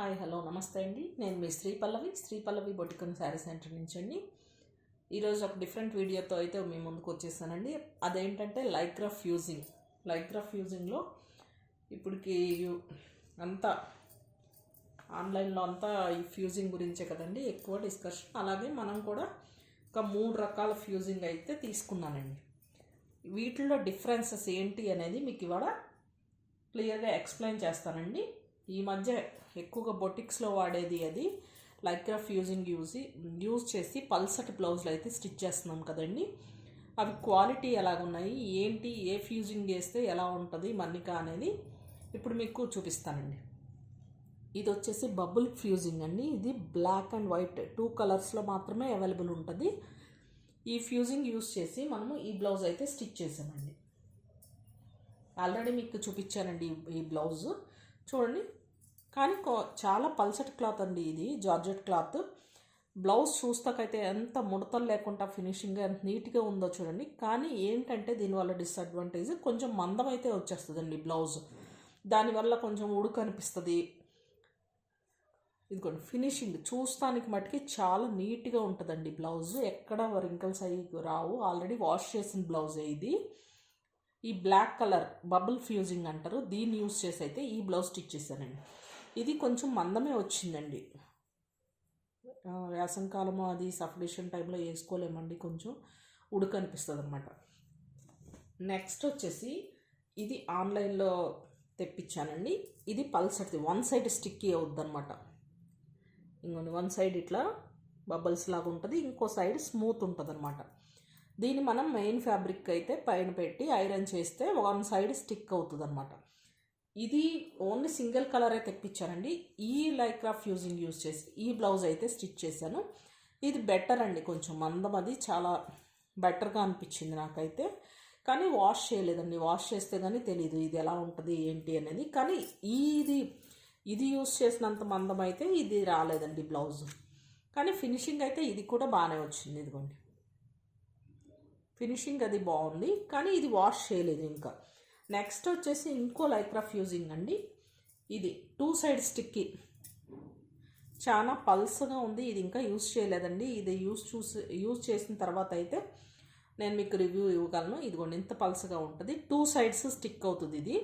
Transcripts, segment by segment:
Hi hello నమస్తే అండి. నేను మీ శ్రీ పల్లవి బొటిక్ అండ్ శారీ సెంటర్ నుంచి అండి. ఈరోజు ఒక డిఫరెంట్ వీడియోతో అయితే మీ ముందుకు వచ్చేసానండి. అదేంటంటే లైక్రా ఫ్యూజింగ్లో ఇప్పటికి అంతా ఆన్లైన్లో అంతా ఈ ఫ్యూజింగ్ గురించే కదండి ఎక్కువ డిస్కషన్. అలాగే మనం కూడా ఒక 3 రకాల ఫ్యూజింగ్ అయితే తీసుకున్నానండి. వీటిల్లో డిఫరెన్సెస్ ఏంటి అనేది మీకు ఇవాళ క్లియర్గా ఎక్స్ప్లెయిన్ చేస్తానండి. ఈ మధ్య ఎక్కువగా బొటిక్స్లో వాడేది అది లైక్రా ఫ్యూజింగ్ యూజ్ చేసి పల్సటి బ్లౌజులు అయితే స్టిచ్ చేస్తున్నాం కదండి. అవి క్వాలిటీ ఎలాగున్నాయి, ఏంటి, ఏ ఫ్యూజింగ్ చేస్తే ఎలా ఉంటుంది మన్నిక అనేది ఇప్పుడు మీకు చూపిస్తానండి. ఇది వచ్చేసి బబుల్ ఫ్యూజింగ్ అండి. ఇది బ్లాక్ అండ్ వైట్ 2 కలర్స్లో మాత్రమే అవైలబుల్ ఉంటుంది. ఈ ఫ్యూజింగ్ యూజ్ చేసి మనము ఈ బ్లౌజ్ అయితే స్టిచ్ చేసామండి. ఆల్రెడీ మీకు చూపించానండి ఈ బ్లౌజ్ చూడండి. కానీ చాలా పల్చటి క్లాత్ అండి. ఇది జార్జెట్ క్లాత్. బ్లౌజ్ చూస్తాకైతే ఎంత ముడతలు లేకుండా ఫినిషింగ్గా ఎంత నీట్గా ఉందో చూడండి. కానీ ఏంటంటే దీనివల్ల డిసడ్వాంటేజ్ కొంచెం మందం అయితే వచ్చేస్తుందండి బ్లౌజ్. దానివల్ల కొంచెం ఉడుకు అనిపిస్తుంది. ఇదిగోండి ఫినిషింగ్ చూస్తానికి మటుకి చాలా నీట్గా ఉంటుందండి బ్లౌజ్. ఎక్కడ రింకల్స్ అయ్యి రావు. ఆల్రెడీ వాష్ చేసిన బ్లౌజే ఇది. ఈ బ్లాక్ కలర్ బబుల్ ఫ్యూజింగ్ అంటారు, దీన్ని యూజ్ చేసి అయితే ఈ బ్లౌజ్ స్టిచ్ చేశానండి. ఇది కొంచెం మందమే వచ్చిందండి. వేసంకాలము అది సఫికేషన్ టైంలో వేసుకోలేమండి, కొంచెం ఉడుకు అనిపిస్తుంది అనమాట. నెక్స్ట్ వచ్చేసి ఇది ఆన్లైన్లో తెప్పించానండి. ఇది పల్సటిది, 1 సైడ్ స్టిక్కీ అవుద్ది అనమాట. ఇంకొన్ని 1 సైడ్ ఇట్లా బబుల్స్ లాగా ఉంటుంది, ఇంకో సైడ్ స్మూత్ ఉంటుంది అనమాట. దీన్ని మనం మెయిన్ ఫ్యాబ్రిక్ అయితే పైన పెట్టి ఐరన్ చేస్తే 1 సైడ్ స్టిక్ అవుతుంది అనమాట. ఇది ఓన్లీ సింగిల్ కలరే తెప్పించానండి. ఈ లైక్రా ఫ్యూజింగ్ యూజ్ చేసి ఈ బ్లౌజ్ అయితే స్టిచ్ చేశాను. ఇది బెటర్ అండి, కొంచెం మందం అది చాలా బెటర్గా అనిపించింది నాకైతే. కానీ వాష్ చేయలేదండి, వాష్ చేస్తే కానీ తెలీదు ఇది ఎలా ఉంటుంది ఏంటి అనేది. కానీ ఇది యూజ్ చేసినంత మందం అయితే ఇది రాలేదండి బ్లౌజ్. కానీ ఫినిషింగ్ అయితే ఇది కూడా బాగానే వచ్చింది. ఇదిగోండి ఫినిషింగ్ అది బాగుంది, కానీ ఇది వాష్ చేయలేదు ఇంకా. నెక్స్ట్ వచ్చేసి ఇంకో లైక్రా ఫ్యూజింగ్ అండి. ఇది 2 సైడ్ స్టిక్కీ, చాలా పల్స్గా ఉంది. ఇది ఇంకా యూజ్ చేయలేదండి. ఇది యూజ్ చేసిన తర్వాత అయితే నేను మీకు రివ్యూ ఇవ్వగలను. ఇదిగోండి ఇంత పల్స్గా ఉంటుంది. 2 సైడ్స్ స్టిక్ అవుతుంది. ఇది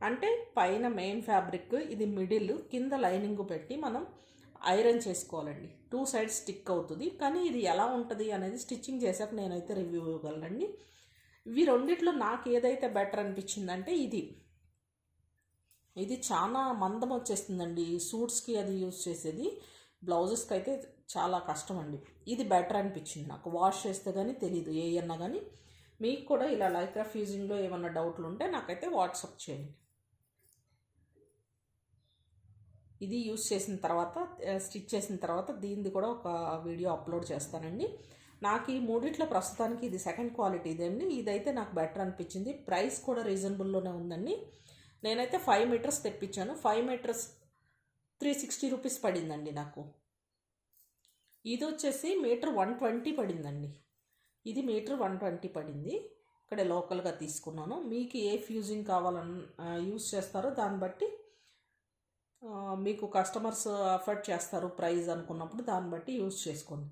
అంటే పైన మెయిన్ ఫ్యాబ్రిక్, ఇది మిడిల్, కింద లైనింగ్ పెట్టి మనం ఐరన్ చేసుకోవాలండి. 2 సైడ్స్ స్టిక్ అవుతుంది. కానీ ఇది ఎలా ఉంటుంది అనేది స్టిచ్చింగ్ చేశాక నేనైతే రివ్యూ ఇవ్వగలనండి. ఇవి రెండిట్లో నాకు ఏదైతే బెటర్ అనిపించిందంటే ఇది చాలా మందం వచ్చేస్తుందండి. సూట్స్కి అది యూజ్ చేసేది, బ్లౌజెస్కి అయితే చాలా కష్టం అండి. ఇది బెటర్ అనిపించింది నాకు. వాష్ చేస్తే కానీ తెలీదు ఏ అన్నా కానీ. మీకు కూడా ఇలా లైక్రా ఫ్యూజింగ్లో ఏమన్నా డౌట్లు ఉంటే నాకైతే వాట్సాప్ చేయండి. ఇది యూజ్ చేసిన తర్వాత, స్టిచ్ చేసిన తర్వాత దీనిది కూడా ఒక వీడియో అప్లోడ్ చేస్తానండి. నాకు ఈ మూడిట్లో ప్రస్తుతానికి ఇది సెకండ్ క్వాలిటీ ఇదండి. ఇదైతే నాకు బెటర్ అనిపించింది. ప్రైస్ కూడా రీజనబుల్లోనే ఉందండి. నేనైతే 5 మీటర్స్ తెప్పించాను. 5 మీటర్స్ 360 రూపీస్ పడిందండి నాకు. ఇది వచ్చేసి మీటర్ 120 పడిందండి. ఇది మీటర్ 120 పడింది. ఇక్కడ లోకల్గా తీసుకున్నాను. మీకు ఏ ఫ్యూజింగ్ కావాలన్నా యూజ్ చేస్తారో దాన్ని బట్టి మీకు కస్టమర్స్ అఫర్ట్ చేస్తారు ప్రైస్ అనుకున్నప్పుడు, దాన్ని బట్టి యూజ్ చేసుకోండి.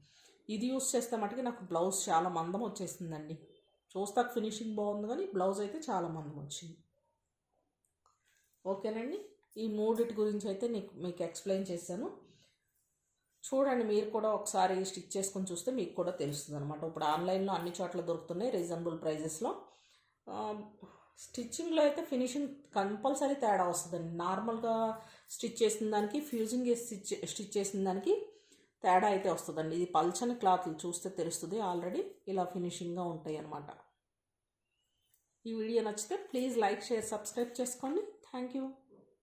ఇది యూజ్ చేస్తే మటుకు నాకు బ్లౌజ్ చాలా మందం వచ్చేసిందండి. చూస్తాక ఫినిషింగ్ బాగుంది, కానీ బ్లౌజ్ అయితే చాలా మందం వచ్చింది. ఓకేనండి, ఈ మూడిటి గురించి అయితే మీకు ఎక్స్ప్లెయిన్ చేశాను. చూడండి, మీరు కూడా ఒకసారి స్టిచ్ చేసుకొని చూస్తే మీకు కూడా తెలుస్తుంది అనమాట. ఇప్పుడు ఆన్లైన్లో అన్ని చోట్ల దొరుకుతున్నాయి రీజనబుల్ ప్రైజెస్లో. స్టిచ్చింగ్లో అయితే ఫినిషింగ్ కంపల్సరీ తేడా వస్తుందండి. నార్మల్గా స్టిచ్ చేసిన దానికి, ఫ్యూజింగ్ స్టిచ్ చేసిన దానికి తేడా అయితే వస్తుందండి. ఇది పల్చని క్లాత్లు చూస్తే తెలుస్తుంది. ఆల్రెడీ ఇలా ఫినిషింగ్గా ఉంటాయి అన్నమాట. ఈ వీడియో నచ్చితే ప్లీజ్ లైక్, షేర్, సబ్స్క్రైబ్ చేసుకోండి. Thank you.